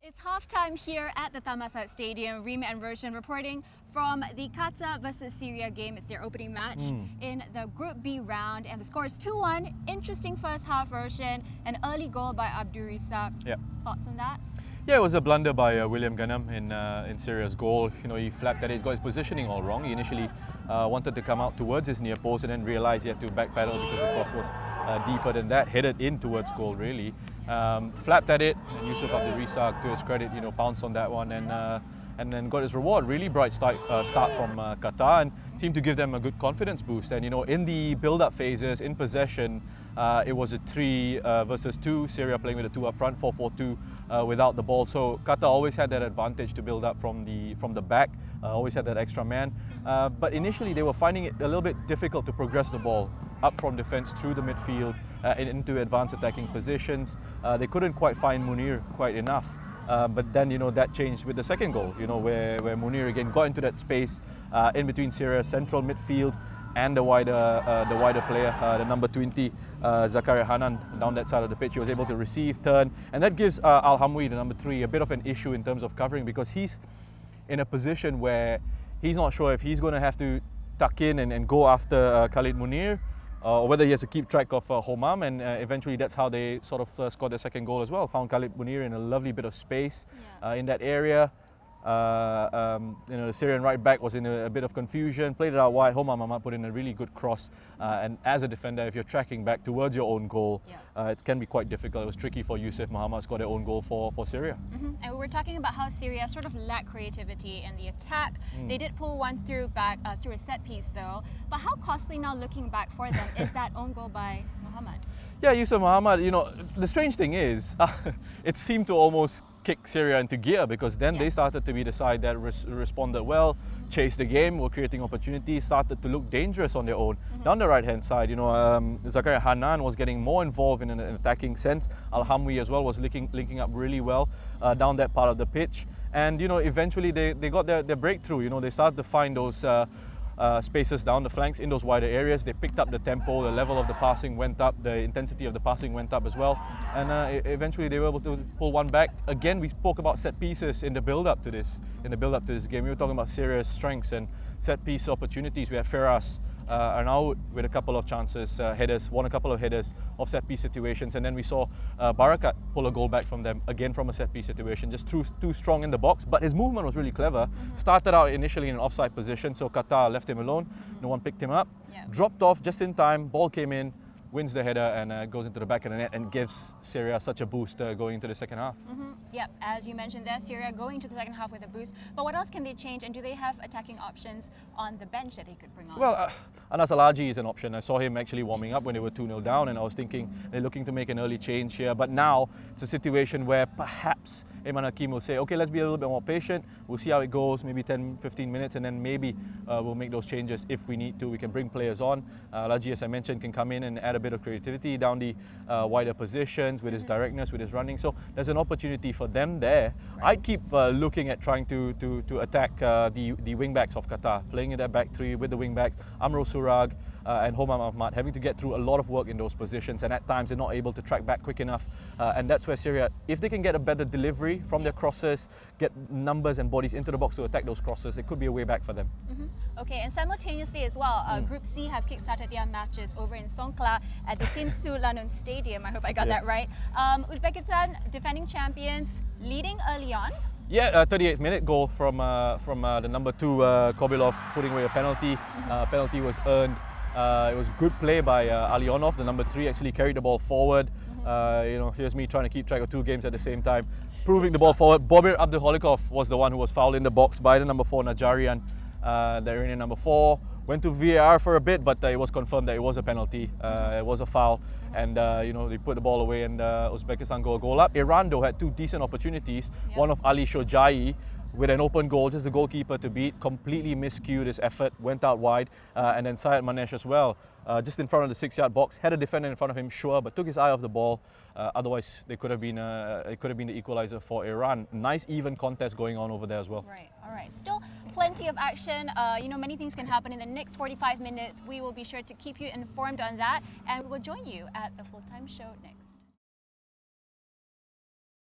It's halftime here at the Thammasat Stadium. Reem and Roshan reporting from the Qatar versus Syria game. It's their opening match in the Group B round, and the score is 2-1. Interesting first half, Roshan. An early goal by Abdul Razak. Yeah. Thoughts on that? Yeah, it was a blunder by William Ghanem in Syria's goal. You know, he flapped at it. He's got his positioning all wrong. He initially wanted to come out towards his near post and then realised he had to backpedal because the cross was deeper than that, headed in towards goal really. Flapped at it, and Yusuf Abdul Razak, to his credit, pounced on that one and then got his reward. Really bright start from Qatar, and seemed to give them a good confidence boost. And in the build-up phases, in possession, it was a 3 versus 2. Syria playing with a 2 up front, 4-4-2 without the ball. So Qatar always had that advantage to build up from the back. Always had that extra man. But initially they were finding it a little bit difficult to progress the ball up from defence through the midfield and into advanced attacking positions. They couldn't quite find Munir quite enough. But then that changed with the second goal, where Munir again got into that space in between Syria's central midfield and the wider player, the number 20, Zakaria Hanan, down that side of the pitch. He was able to receive, turn, and that gives Al Hamwi, the number 3, a bit of an issue in terms of covering, because he's in a position where he's not sure if he's going to have to tuck in and go after Khalid Munir, or whether he has to keep track of Homam, and eventually that's how they sort of scored their second goal as well. Found Khalid Munir in a lovely bit of space in that area. The Syrian right back was in a bit of confusion, played it out wide. Homam Ahmad put in a really good cross, and as a defender, if you're tracking back towards your own goal, it can be quite difficult. It was tricky for Yusuf Mohammed to score their own goal for Syria. And we were talking about how Syria sort of lacked creativity in the attack. They did pull one through back through a set piece though, but how costly now looking back for them is that own goal by Mohammed? Yeah, Yusuf Mohammed, the strange thing is, it seemed to almost kick Syria into gear, because then they started to be the side that responded well, chased the game, were creating opportunities, started to look dangerous on their own. Down the right-hand side, Zakaria Hanan was getting more involved in an attacking sense. Al Hamwi as well was linking up really well down that part of the pitch. And eventually they got their breakthrough. They started to find those spaces down the flanks in those wider areas. They picked up the tempo, the level of the passing went up, the intensity of the passing went up as well, and eventually they were able to pull one back. Again, we spoke about set pieces in the build-up to this game. We were talking about Syria's strengths and set piece opportunities. We had Feras Arnaud with a couple of chances, won a couple of headers of set piece situations, and then we saw Barakat pull a goal back from them, again from a set piece situation, just too strong in the box, but his movement was really clever. Started out initially in an offside position, so Qatar left him alone, no one picked him up, dropped off just in time, ball came in, wins the header and goes into the back of the net and gives Syria such a boost going into the second half. Yep, as you mentioned there, Syria going to the second half with a boost. But what else can they change, and do they have attacking options on the bench that they could bring on? Well, Anas Alaji is an option. I saw him actually warming up when they were 2-0 down, and I was thinking they're looking to make an early change here. But now it's a situation where perhaps Aiman Hakim will say, okay, let's be a little bit more patient. We'll see how it goes, maybe 10-15 minutes, and then maybe we'll make those changes if we need to. We can bring players on. Alaji, as I mentioned, can come in and add a bit of creativity down the wider positions with his directness, with his running. So there's an opportunity for them there. I'd keep looking at trying to attack the wing-backs of Qatar, playing in that back three with the wing-backs, Amro Surag and Homam Ahmad, having to get through a lot of work in those positions, and at times they're not able to track back quick enough. And that's where Syria, if they can get a better delivery from their crosses, get numbers and bodies into the box to attack those crosses, it could be a way back for them. Okay, and simultaneously as well, Group C have kick-started their matches over in Songkla at the Tin Su Lanun Stadium. I hope I got that right. Uzbekistan, defending champions, leading early on. Yeah, 38th minute goal from the number 2, Kobilov, putting away a penalty. Penalty was earned. It was good play by Alionov, the number 3, actually carried the ball forward. Here's me trying to keep track of 2 games at the same time. Proving the ball forward. Bobir Abdulholikov was the one who was fouled in the box by the number 4, Najarian, the Iranian number 4. Went to VAR for a bit, but it was confirmed that it was a penalty. It was a foul. And they put the ball away, and Uzbekistan got a goal up. Iran though had 2 decent opportunities. One of Ali Shojai with an open goal, just the goalkeeper to beat, completely miscued his effort, went out wide, and then Syed Manesh as well, just in front of the 6-yard box, had a defender in front of him, sure, but took his eye off the ball. Otherwise, it could have been the equalizer for Iran. Nice even contest going on over there as well. Right, all right. Still plenty of action. Many things can happen in the next 45 minutes. We will be sure to keep you informed on that, and we will join you at the full-time show next.